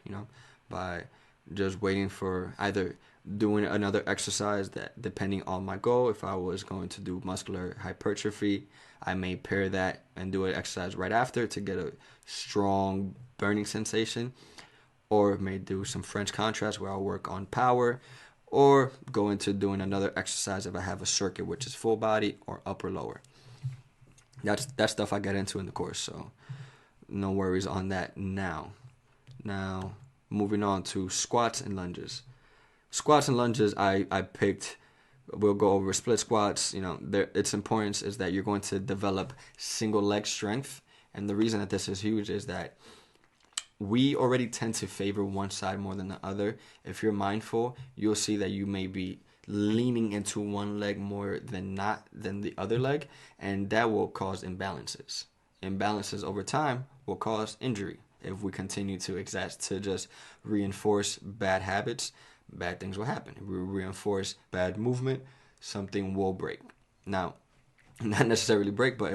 by just waiting for either doing another exercise that, depending on my goal, if I was going to do muscular hypertrophy, I may pair that and do an exercise right after to get a strong burning sensation, or may do some French contrast where I'll work on power, or go into doing another exercise if I have a circuit, which is full body or upper lower. That's stuff I get into in the course, so no worries on that now. Now, moving on to squats and lunges. Squats and lunges, I picked, we'll go over split squats. Its importance is that you're going to develop single leg strength. And the reason that this is huge is that we already tend to favor one side more than the other. If you're mindful, you'll see that you may be leaning into one leg more than the other leg, and that will cause imbalances. Imbalances over time will cause injury. If we continue to just reinforce bad habits, bad things will happen. If we reinforce bad movement, something will break. Now, not necessarily break, but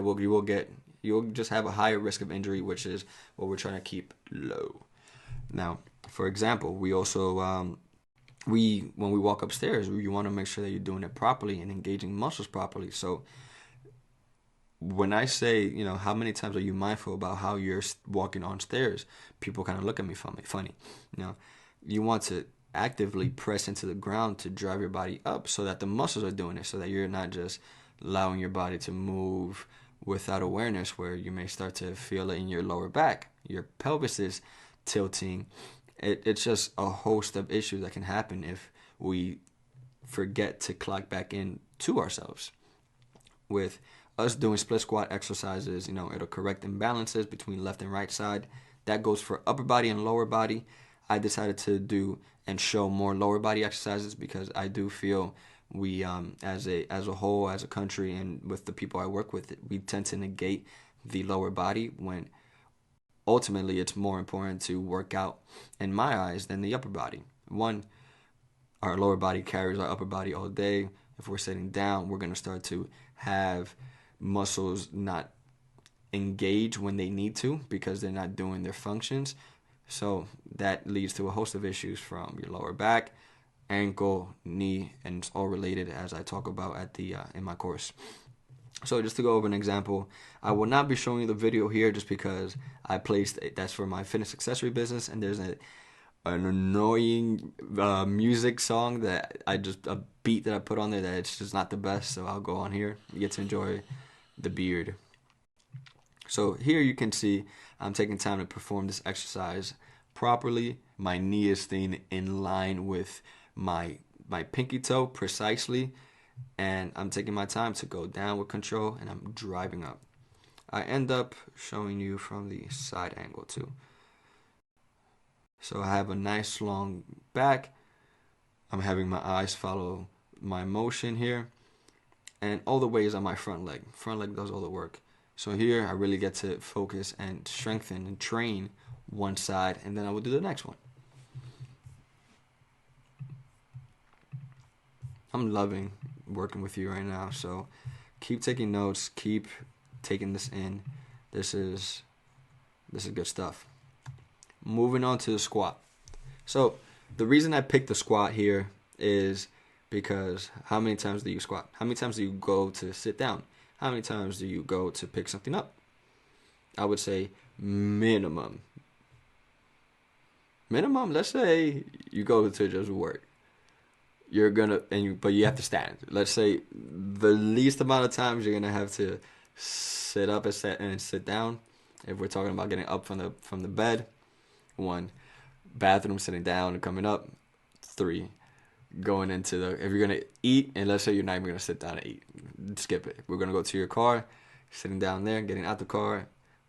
you'll just have a higher risk of injury, which is what we're trying to keep low. Now, for example, we also when we walk upstairs, you want to make sure that you're doing it properly and engaging muscles properly. So when I say, how many times are you mindful about how you're walking on stairs, people kind of look at me funny. You want to actively press into the ground to drive your body up so that the muscles are doing it, so that you're not just allowing your body to move without awareness, where you may start to feel it in your lower back. Your pelvis is tilting. It's just a host of issues that can happen if we forget to clock back in to ourselves. With us doing split squat exercises, it'll correct imbalances between left and right side. That goes for upper body and lower body. I decided to do and show more lower body exercises because I do feel we, as a whole, as a country, and with the people I work with, we tend to negate the lower body when ultimately it's more important to work out, in my eyes, than the upper body. One, our lower body carries our upper body all day. If we're sitting down, we're going to start to have muscles not engage when they need to because they're not doing their functions. So that leads to a host of issues from your lower back, ankle, knee, and it's all related as I talk about at the in my course. So just to go over an example, I will not be showing you the video here just because I placed that's for my fitness accessory business, and there's an annoying music song that a beat that I put on there that it's just not the best. So I'll go on here. You get to enjoy the beard. So here you can see I'm taking time to perform this exercise properly. My knee is staying in line with my pinky toe precisely, and I'm taking my time to go down with control, and I'm driving up. I end up showing you from the side angle too. So I have a nice long back. I'm having my eyes follow my motion here, and all the way is on my front leg. Front leg does all the work. So here I really get to focus and strengthen and train one side, and then I will do the next one. I'm loving working with you right now, so keep taking notes, keep taking this in. This is good stuff. Moving on to the squat. So the reason I picked the squat here is because how many times do you squat? How many times do you go to sit down? How many times do you go to pick something up? I would say minimum, let's say you go to just work. You're gonna, but you have to stand. Let's say the least amount of times you're gonna have to sit up and sit down. If we're talking about getting up from the bed, 1, bathroom, sitting down and coming up. 3, going into if you're gonna eat, and let's say you're not even gonna sit down and eat, skip it. We're gonna go to your car, sitting down there, getting out the car.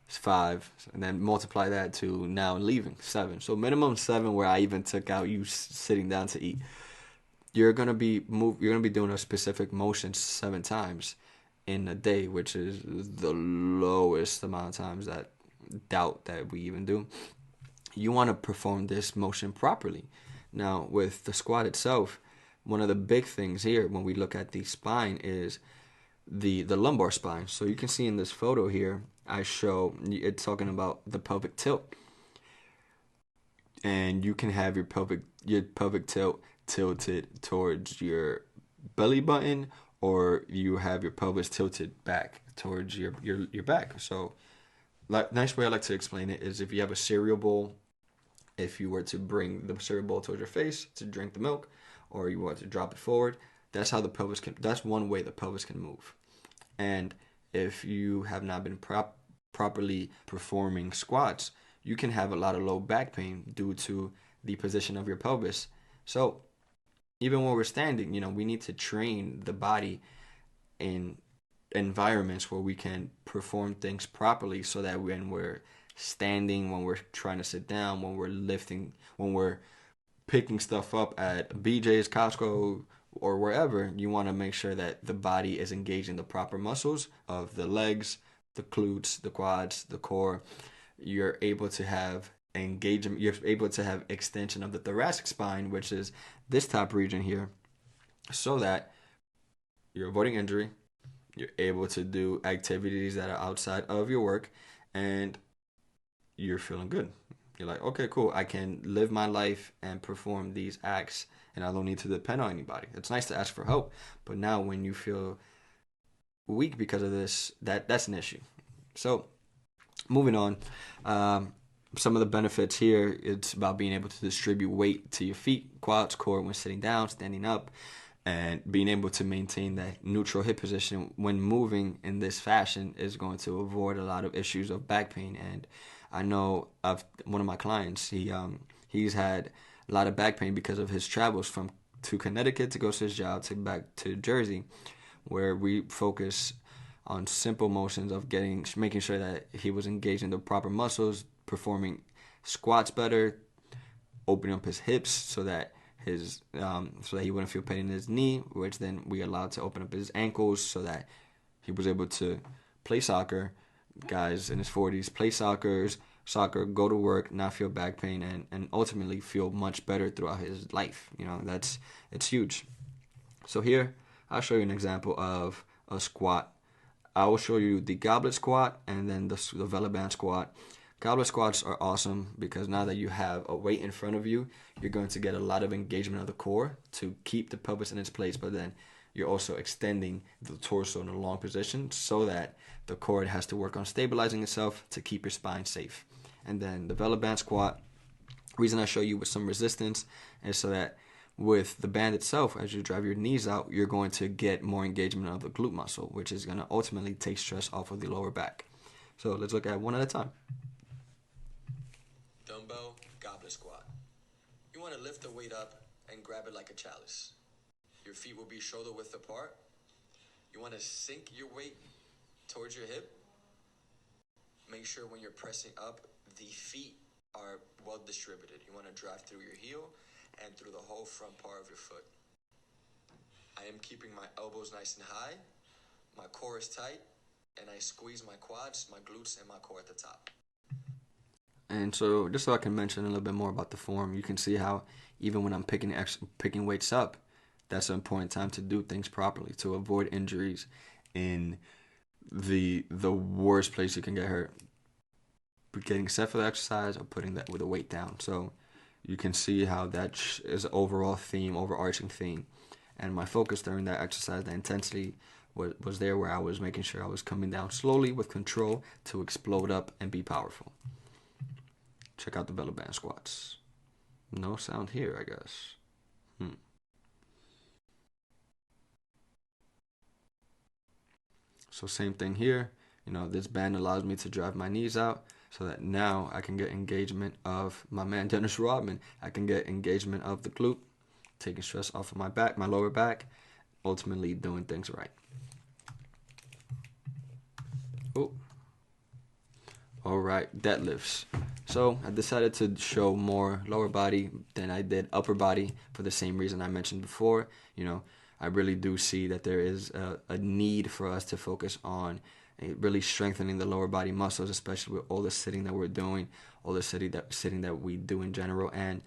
It's 5, and then multiply that to now leaving, 7. So minimum 7, where I even took out you sitting down to eat. You're gonna be doing a specific motion 7 times in a day, which is the lowest amount of times that we even do. You want to perform this motion properly. Now, with the squat itself, one of the big things here when we look at the spine is the lumbar spine. So you can see in this photo here, I show it's talking about the pelvic tilt, and you can have your pelvic tilt tilted towards your belly button, or you have your pelvis tilted back towards your back. So nice way I like to explain it is if you have a cereal bowl, if you were to bring the cereal bowl towards your face to drink the milk, or you want to drop it forward, that's how the pelvis that's one way the pelvis can move. And if you have not been properly performing squats, you can have a lot of low back pain due to the position of your pelvis. So even when we're standing, we need to train the body in environments where we can perform things properly, so that when we're standing, when we're trying to sit down, when we're lifting, when we're picking stuff up at BJ's, Costco, or wherever, you want to make sure that the body is engaging the proper muscles of the legs, the glutes, the quads, the core. You're able to have engagement, you're able to have extension of the thoracic spine, which is this top region here, so that you're avoiding injury, you're able to do activities that are outside of your work, and you're feeling good. You're like, okay, cool, I can live my life and perform these acts, and I don't need to depend on anybody. It's nice to ask for help, but now when you feel weak because of this, that's an issue. So moving on, some of the benefits here, it's about being able to distribute weight to your feet, quads, core when sitting down, standing up, and being able to maintain that neutral hip position when moving in this fashion is going to avoid a lot of issues of back pain. And I know of one of my clients, he's had a lot of back pain because of his travels to Connecticut to go to his job, to back to Jersey, where we focus on simple motions of making sure that he was engaging the proper muscles, performing squats better, opening up his hips so that he wouldn't feel pain in his knee, which then we allowed to open up his ankles so that he was able to play soccer. Guys in his 40s play soccer, go to work, not feel back pain, and ultimately feel much better throughout his life. It's huge. So here I'll show you an example of a squat I will show you the goblet squat and then the Vela band squat. Goblet squats are awesome because now that you have a weight in front of you, you're going to get a lot of engagement of the core to keep the pelvis in its place, but then you're also extending the torso in a long position so that the core has to work on stabilizing itself to keep your spine safe. And then the Vela band squat, reason I show you with some resistance is so that with the band itself, as you drive your knees out, you're going to get more engagement of the glute muscle, which is going to ultimately take stress off of the lower back. So let's look at one at a time. Dumbbell goblet squat. You want to lift the weight up and grab it like a chalice. Your feet will be shoulder width apart. You want to sink your weight towards your hip. Make sure when you're pressing up, the feet are well distributed. You want to drive through your heel and through the whole front part of your foot. I am keeping my elbows nice and high. My core is tight, and I squeeze my quads, my glutes, and my core at the top. And so, just so I can mention a little bit more about the form, you can see how even when I'm picking weights up, that's an important time to do things properly to avoid injuries in the worst place you can get hurt. Getting set for the exercise or putting that with a weight down. So you can see how that is an overall theme, overarching theme. And my focus during that exercise, the intensity was there where I was making sure I was coming down slowly with control to explode up and be powerful. Check out the Vela band squats. No sound here, I guess. So same thing here. This band allows me to drive my knees out so that now I can get engagement of my man Dennis Rodman. I can get engagement of the glute, taking stress off of my back, my lower back, ultimately doing things right. Oh. All right, deadlifts. So I decided to show more lower body than I did upper body for the same reason I mentioned before. I really do see that there is a need for us to focus on really strengthening the lower body muscles, especially with all the sitting that we're doing, all the sitting that we do in general, and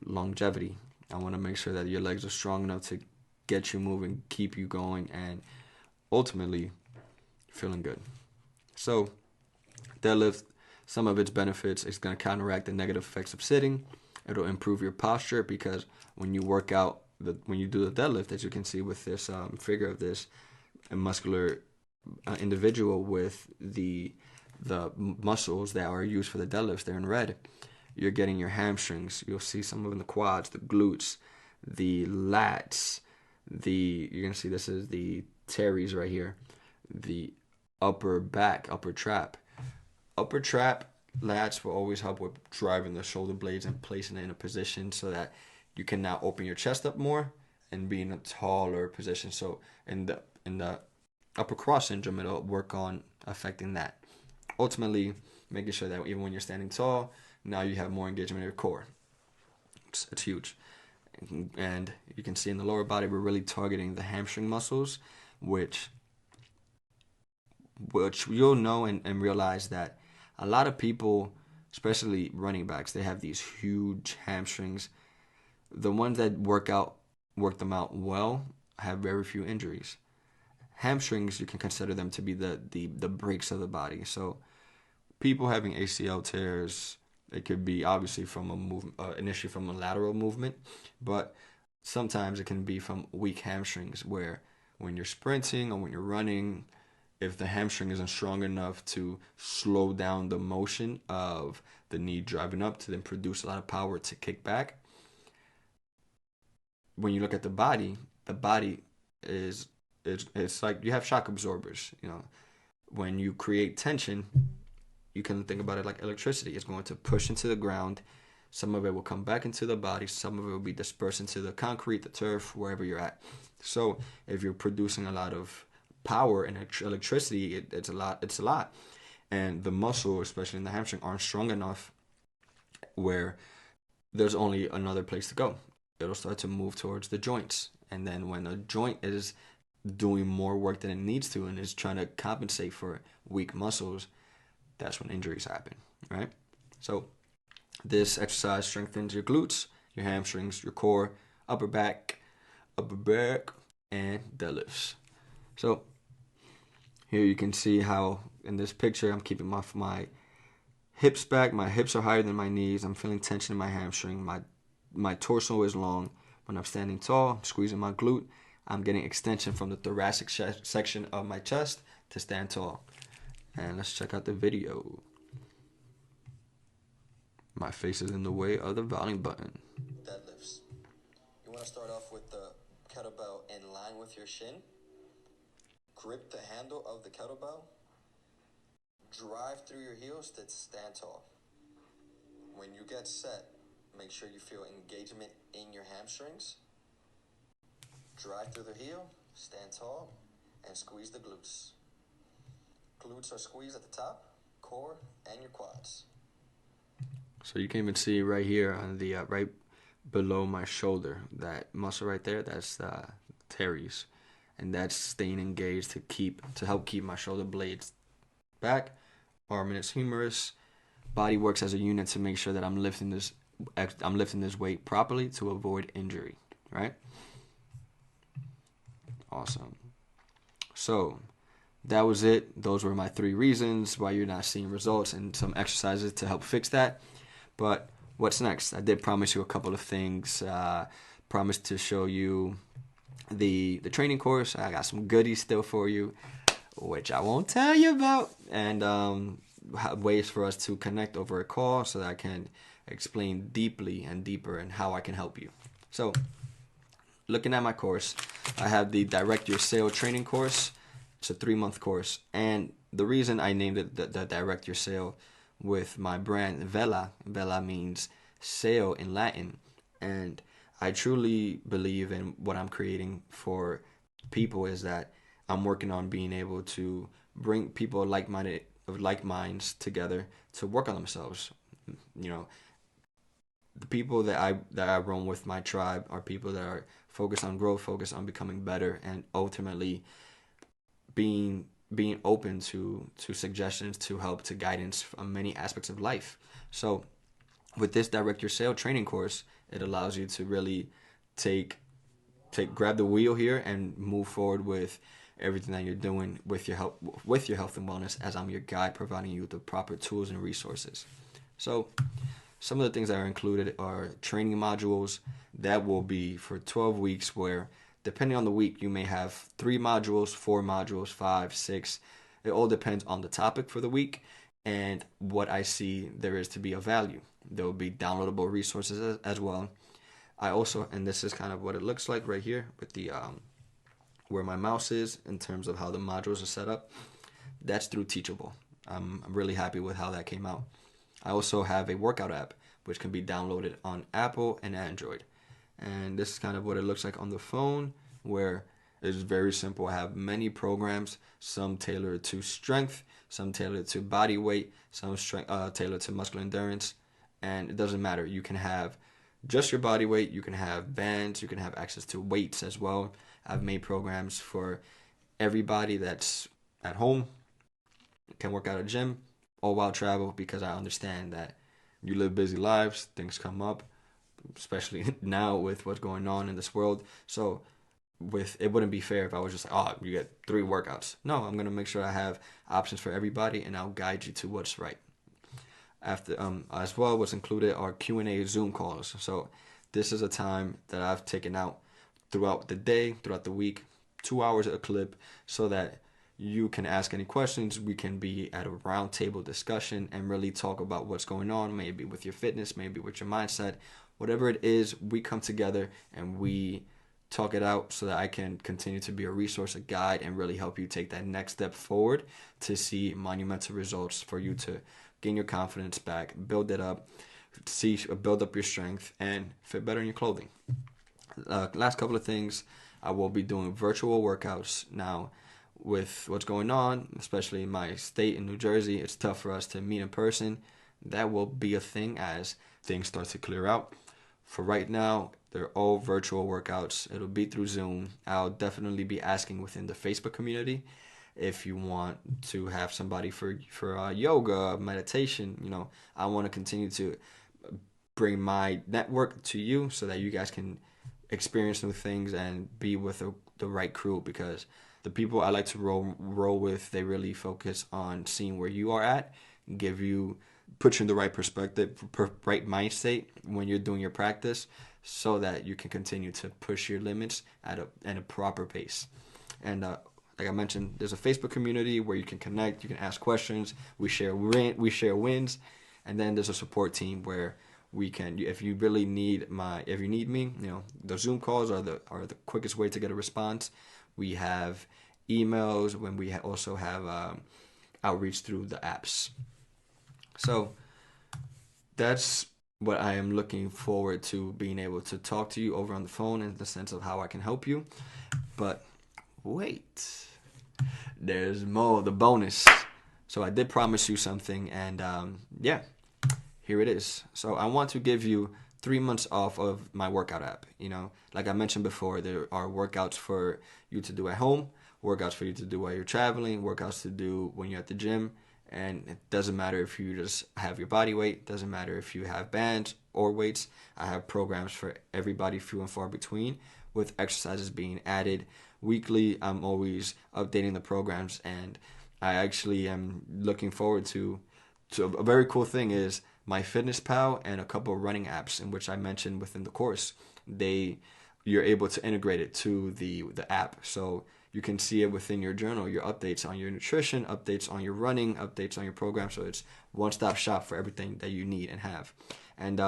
longevity. I want to make sure that your legs are strong enough to get you moving, keep you going, and ultimately feeling good. So deadlift, some of its benefits is going to counteract the negative effects of sitting. It'll improve your posture because when you work out, when you do the deadlift, as you can see with this figure of this muscular individual with the muscles that are used for the deadlifts, they're in red. You're getting your hamstrings. You'll see some of them in the quads, the glutes, the lats. You're gonna see this is the teres right here, the upper back, upper trap. Upper trap lats will always help with driving the shoulder blades and placing it in a position so that you can now open your chest up more and be in a taller position. So in the upper cross syndrome, it'll work on affecting that. Ultimately, making sure that even when you're standing tall, now you have more engagement in your core. It's huge. And you can see in the lower body, we're really targeting the hamstring muscles, which you'll know and realize that a lot of people, especially running backs, they have these huge hamstrings. The ones that work them out well have very few injuries. Hamstrings, you can consider them to be the brakes of the body. So people having ACL tears, it could be obviously from a movement, initially from a lateral movement, but sometimes it can be from weak hamstrings where when you're sprinting or when you're running, if the hamstring isn't strong enough to slow down the motion of the knee driving up to then produce a lot of power to kick back, when you look at the body is it's like you have shock absorbers. When you create tension, you can think about it like electricity. It's going to push into the ground. Some of it will come back into the body. Some of it will be dispersed into the concrete, the turf, wherever you're at. So if you're producing a lot of power and electricity, it's a lot. And the muscle, especially in the hamstring, aren't strong enough where there's only another place to go. It'll start to move towards the joints. And then when a joint is doing more work than it needs to and is trying to compensate for weak muscles, that's when injuries happen, right? So this exercise strengthens your glutes, your hamstrings, your core, upper back, and deadlifts. So Here you can see how in this picture I'm keeping my hips back. My hips are higher than my knees. I'm feeling tension in my hamstring. My torso is long. When I'm standing tall, I'm squeezing my glute. I'm getting extension from the thoracic section of my chest to stand tall. And let's check out the video. My face is in the way of the volume button. Deadlifts. You want to start off with the kettlebell in line with your shin. Grip the handle of the kettlebell. Drive through your heels to stand tall. When you get set, make sure you feel engagement in your hamstrings. Drive through the heel, stand tall, and squeeze the glutes. Glutes are squeezed at the top, core, and your quads. So you can even see right here on the right below my shoulder, that muscle right there, that's teres, and that's staying engaged to help keep my shoulder blades back. Arm and its humerus. Body works as a unit to make sure that I'm lifting this weight properly to avoid injury, right? Awesome. So that was it. Those were my 3 reasons why you're not seeing results and some exercises to help fix that. But what's next? I did promise you a couple of things. Promised to show you the training course. I got some goodies still for you, which I won't tell you about, and ways for us to connect over a call so that I can explain deeply and deeper and how I can help you. So, looking at my course, I have the Direct Your Sale training course. It's a 3-month course, and the reason I named it the Direct Your Sale with my brand Vela means sail in Latin, and I truly believe in what I'm creating for people is that I'm working on being able to bring people of like minds together to work on themselves. You know, the people that I roam with, my tribe, are people that are focused on growth, focused on becoming better, and ultimately being open to suggestions, to help, to guidance on many aspects of life. So with this Direct Your Sale training course, it allows you to really grab the wheel here and move forward with everything that you're doing with your health and wellness, as I'm your guide, providing you the proper tools and resources. So some of the things that are included are training modules that will be for 12 weeks, where depending on the week, you may have 3 modules, 4 modules, 5, 6. It all depends on the topic for the week and what I see there is to be of value. There will be downloadable resources as well. I also, and this is kind of what it looks like right here with the where my mouse is in terms of how the modules are set up. That's through Teachable. I'm really happy with how that came out. I also have a workout app which can be downloaded on Apple and Android. And this is kind of what it looks like on the phone, where it's very simple. I have many programs, some tailored to strength, some tailored to body weight, some tailored to muscular endurance, and it doesn't matter. You can have just your body weight, you can have bands, you can have access to weights as well. I've made programs for everybody that's at home, can work out at a gym, all while travel, because I understand that you live busy lives, things come up, especially now with what's going on in this world. So it wouldn't be fair if I was just like, oh, you get 3 workouts. No, I'm gonna make sure I have options for everybody, and I'll guide you to what's right. After as well, what's included are Q&A Zoom calls. So this is a time that I've taken out throughout the day, throughout the week, 2 hours a clip, so that you can ask any questions. We can be at a round table discussion and really talk about what's going on, maybe with your fitness, maybe with your mindset. Whatever it is, we come together and we talk it out so that I can continue to be a resource, a guide, and really help you take that next step forward to see monumental results for you to gain your confidence back, build it up, build up your strength, and fit better in your clothing. Last couple of things, I will be doing virtual workouts now. With what's going on, especially in my state in New Jersey, it's tough for us to meet in person. That will be a thing as things start to clear out. For right now, they're all virtual workouts. It'll be through Zoom. I'll definitely be asking within the Facebook community if you want to have somebody for yoga, meditation. I want to continue to bring my network to you so that you guys can experience new things and be with the right crew, because The people I like to roll with, they really focus on seeing where you are at, give you put you in the right perspective, right mindset when you're doing your practice, so that you can continue to push your limits at a proper pace. And like I mentioned, there's a Facebook community where you can connect, you can ask questions, we share wins, and then there's a support team where we can, if you really need if you need me, the Zoom calls are the quickest way to get a response. We have emails when we also have outreach through the apps. So that's what I am looking forward to, being able to talk to you over on the phone in the sense of how I can help you. But wait, there's more, the bonus. So I did promise you something, and yeah, here it is. So I want to give you 3 months off of my workout app. Like I mentioned before, there are workouts for you to do at home, workouts for you to do while you're traveling, workouts to do when you're at the gym. And it doesn't matter if you just have your body weight, doesn't matter if you have bands or weights. I have programs for everybody, few and far between, with exercises being added weekly. I'm always updating the programs, and I actually am looking forward to a very cool thing is MyFitnessPal and a couple of running apps, in which I mentioned within the course. You're able to integrate it to the app, so you can see it within your journal, your updates on your nutrition, updates on your running, updates on your program. So it's one-stop shop for everything that you need and have. And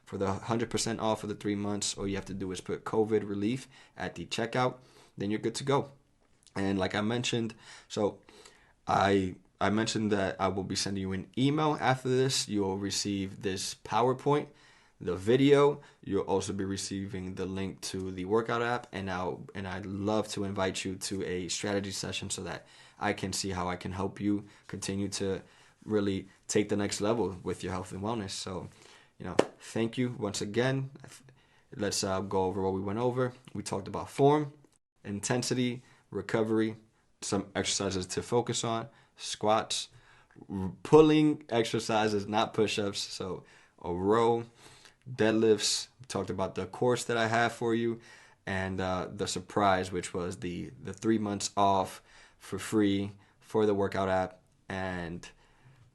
for the 100% off for the 3 months, all you have to do is put COVID relief at the checkout. Then you're good to go. And like I mentioned, so I mentioned that I will be sending you an email after this. You'll receive this PowerPoint, the video. You'll also be receiving the link to the workout app, and I'd love to invite you to a strategy session so that I can see how I can help you continue to really take the next level with your health and wellness. So, thank you once again. Let's go over what we went over. We talked about form, intensity, recovery, some exercises to focus on, squats, pulling exercises, not push-ups. So a row, deadlifts. We talked about the course that I have for you, and the surprise, which was the 3 months off for free for the workout app. And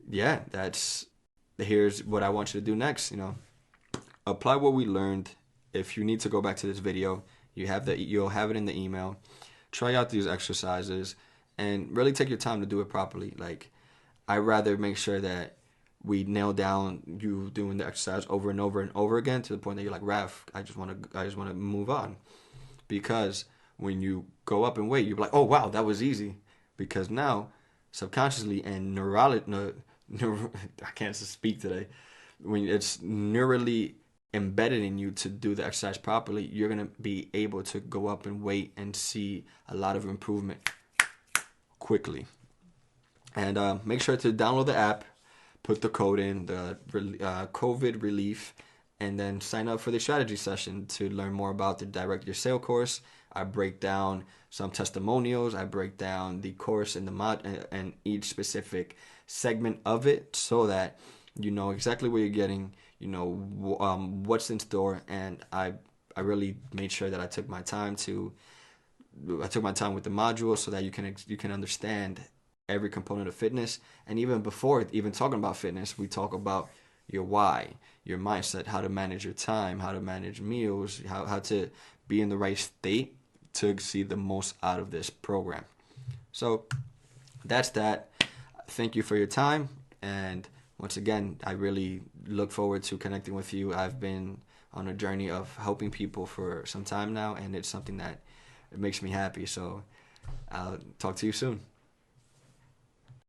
yeah, here's what I want you to do next. Apply what we learned. If you need to go back to this video, you'll have it in the email. Try out these exercises and really take your time to do it properly. Like, I'd rather make sure that we nail down you doing the exercise over and over and over again to the point that you're like, Raf, I just want to move on. Because when you go up in weight, you're like, oh wow, that was easy. Because now, subconsciously and I can't speak today. When it's neurally embedded in you to do the exercise properly, you're gonna be able to go up in weight and see a lot of improvement quickly. And make sure to download the app, put the code in, the COVID relief, and then sign up for the strategy session to learn more about the Direct Your Sale course. I break down some testimonials. I break down the course and and each specific segment of it, so that you know exactly what you're getting, what's in store. And I really made sure that I took my time with the module, so that you can understand every component of fitness. And even before even talking about fitness, we talk about your why, your mindset, how to manage your time, how to manage meals, how to be in the right state to see the most out of this program. So that's that. Thank you for your time. And once again, I really look forward to connecting with you. I've been on a journey of helping people for some time now, and it's something that it makes me happy. So I'll talk to you soon.